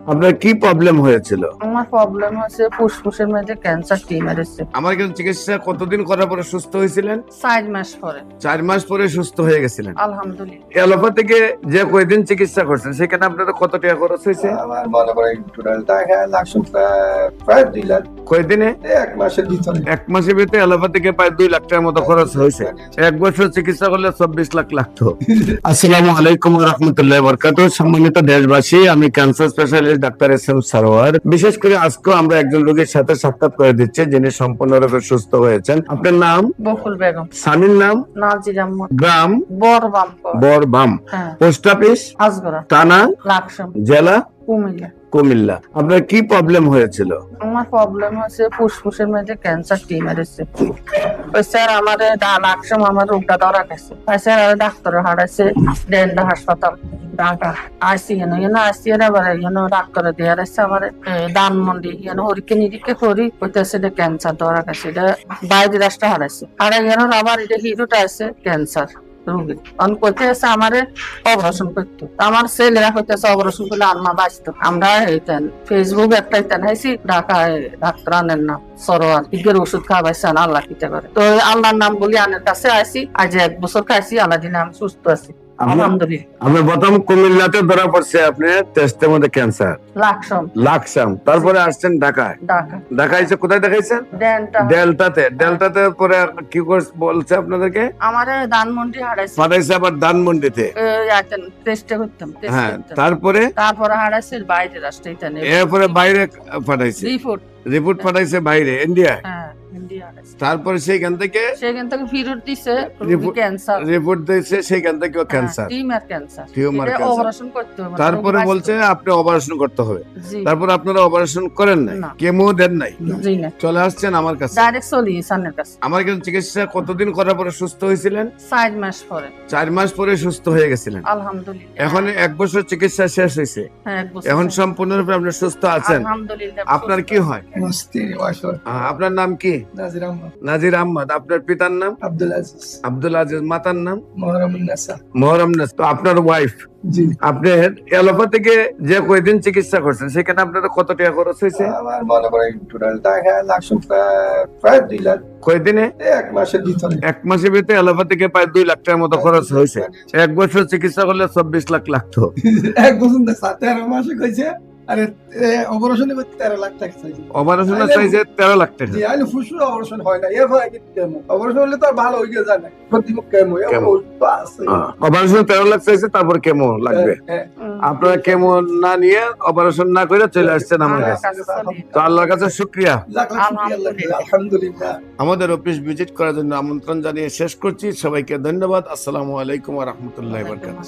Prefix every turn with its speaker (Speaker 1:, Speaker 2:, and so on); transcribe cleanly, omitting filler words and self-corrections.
Speaker 1: আপনার কি প্রবলেম হয়েছিল?
Speaker 2: আমার প্রবলেম হচ্ছে ফুসফুসের মধ্যে ক্যান্সার টিউমার এসেছে।
Speaker 1: আমার এখানে চিকিৎসা কতদিন করার পরে সুস্থ হয়েছিলেন?
Speaker 2: 4 মাস পরে
Speaker 1: 4 মাস পরে সুস্থ হয়ে গেছিলেন।
Speaker 2: আলহামদুলিল্লাহ।
Speaker 1: অ্যালোপ্যাথিকে যে কয়দিন চিকিৎসা করছেন সেখানে আপনাদের কত টাকা খরচ হয়েছে?
Speaker 3: আমার মনে করেন টোটাল টাকা লাগছে প্রায় 2 লাখ।
Speaker 1: কয়দিনে?
Speaker 3: 1 মাসের ভিতরে।
Speaker 1: 1 মাসের ভিতরে অ্যালোপ্যাথিকে প্রায় 2 লাখ টাকার মতো খরচ হয়েছে। 1 বছর চিকিৎসা করলে 24 লাখ লাগতো। আসসালামু আলাইকুম ওয়া রাহমাতুল্লাহি ওয়া বারাকাতুহু। সম্মানিত দেশবাসী, আমি cancer specialist doctor SM. Sarwar. বিশেষ করে আজকে আমরা একজন রোগীর সাথে সাক্ষাৎ করে দিচ্ছি যিনি সম্পূর্ণরূপে সুস্থ হয়েছেন। আপনার নাম?
Speaker 2: বকুল বেগম।
Speaker 1: স্বামীর নাম?
Speaker 2: নাজির আহমদ।
Speaker 1: গ্রাম?
Speaker 2: বরবামপুর।
Speaker 1: বরবাম।
Speaker 2: হ্যাঁ।
Speaker 1: Post office?
Speaker 2: আজগরা।
Speaker 1: থানা?
Speaker 2: লাকসাম।
Speaker 1: জেলা?
Speaker 2: কুমিল্লা।
Speaker 1: কুমিল্লা। আপনার কি প্রবলেম হয়েছিল?
Speaker 2: আমার প্রবলেম হচ্ছে ফুসফুসের মধ্যে ক্যান্সার টিউমার এসেছে। ওই স্যার আমারে লাকসাম আমার রোগটা ধরা গেছে। স্যার ডাক্তার হারাইছে ডেন্টা হাসপাতাল ঢাকা আইসিএন আইসিএন এবার ডাক্তার দিয়ে রাখছে আমার ধানমন্ডি হরিকে নিরিকে করি হইতেছে এটা ক্যান্সার ধরা গেছে। এটা বাইরে রাষ্ট্র হারাইছে হারাই আবার এটা হিরোটা আছে ক্যান্সার রোগী কইতে আছে আমারে অপারেশন করতো। আমার ছেলেরা হইতেছে অপারেশন করলে আম্মা বাঁচতো। আমরা ফেসবুক একটা হাইছি ঢাকায় ডাক্তার আনেন না সরোয়ার ইগের ওষুধ খাওয়াইছেন আল্লাহ কিতে করে। তো আল্লাহর নাম বলি আনের কাছে আইসি আজ 1 বছর খাইছি আল্লাহ দিনে আমি সুস্থ আছি আলহামদুলিল্লাহ।
Speaker 1: আপনার প্রথম কুমিল্লাতে ধরা পড়ছে আপনার টেস্টের মধ্যে ক্যান্সার লাকসাম, তারপরে আসছেন ঢাকায়। ঢাকায় এসে কোথায় দেখাইছেন? ডেল্টাতে পরে কি বলছে আপনাদেরকে?
Speaker 2: আমারে ধানমন্ডি হারাইছে
Speaker 1: পাঠাইছে আবার ধানমন্ডিতে।
Speaker 2: টেস্টে করতাম
Speaker 1: হ্যাঁ, তারপরে
Speaker 2: হারাইছে বাইরে রাষ্ট্রে
Speaker 1: এরপরে বাইরে পাঠাইছে
Speaker 2: রিপোর্ট
Speaker 1: পাঠাইছে বাইরে ইন্ডিয়া।
Speaker 2: হ্যাঁ ইন্ডিয়া হারাইছে।
Speaker 1: তারপরে সেখান থেকে
Speaker 2: ফেরত দিছে ক্যান্সার
Speaker 1: রিপোর্ট দিয়েছে, সেখান থেকে ক্যান্সার
Speaker 2: টিউমার ক্যান্সার
Speaker 1: অপারেশন
Speaker 2: করতে হবে।
Speaker 1: তারপরে বলছে আপনি অপারেশন করতে হবে।
Speaker 2: জি।
Speaker 1: তারপর আপনারা অপারেশন করেন নাই,
Speaker 2: না।
Speaker 1: কেমো দেন নাই,
Speaker 2: জি না
Speaker 1: চলে আসছেন আমার কাছে।
Speaker 2: ডাইরেক্ট চলি সানের কাছে।
Speaker 1: আমার এখানে চিকিৎসা কতদিন করার পরে সুস্থ হয়েছিলেন?
Speaker 2: 4 মাস পরে
Speaker 1: 4 মাস পরে সুস্থ হয়ে গেছিলেন।
Speaker 2: আলহামদুলিল্লাহ।
Speaker 1: এখন 1 বছর চিকিৎসা শেষ হয়েছে,
Speaker 2: হ্যাঁ 1 বছর
Speaker 1: এখন সম্পূর্ণরূপে আপনি সুস্থ আছেন।
Speaker 2: আলহামদুলিল্লাহ।
Speaker 1: আপনার কি হয়?
Speaker 3: আমার স্ত্রী ওয়াইফ
Speaker 1: আপনার নাম কি?
Speaker 3: নাজির আহমদ।
Speaker 1: নাজির আহমদ। আপনার পিতার নাম?
Speaker 3: আব্দুল আজিজ।
Speaker 1: আব্দুল আজিজ। মাতার নাম?
Speaker 3: মোহরমুন নাসা।
Speaker 1: মোহরম নাস। তো আপনার ওয়াইফ,
Speaker 3: জি।
Speaker 1: আপনার অ্যালোপ্যাথিকে যে কয়দিন চিকিৎসা করছেন সেখানে আপনাদের কত টাকা খরচ হয়েছে?
Speaker 3: আমার মনে করেন টোটাল টাকা লাগছে প্রায় 2 লাখ।
Speaker 1: কয়দিনে?
Speaker 3: 1 মাসের ভিতরে।
Speaker 1: 1 মাসের ভিতরে অ্যালোপ্যাথিকে প্রায় 2 লাখ টাকার মতো খরচ হয়েছে। 1 বছর চিকিৎসা করলে 24 লাখ লাগতো।
Speaker 3: 1 বছর না 13 মাসে কইছে। আরে অপারেশনে করতে 13 লাখ টাকা চাইছে।
Speaker 1: অপারেশনের চাইছে 13 লাখ টাকা।
Speaker 3: জি, আইলে ফুসফুস অপারেশন হয় না। এরপর কি কেমো? অপারেশন হলে তো আর ভালো হয়ে যায় না। প্রতিপক্ষ কেমো আছে।
Speaker 1: অপারেশন 13 লাখ চাইছে, তারপর কেমো লাগবে। আপনারা কেমো না নিয়ে অপারেশন না করে চলে আসছেন আমার কাছে। তো আল্লাহর কাছে শুকরিয়া।
Speaker 3: আলহামদুলিল্লাহ।
Speaker 1: আমাদের অফিস ভিজিট করার জন্য আমন্ত্রণ জানিয়ে শেষ করছি। সবাইকে ধন্যবাদ। আসসালামু আলাইকুম ওয়া রাহমাতুল্লাহি ওয়া বারাকাতুহু।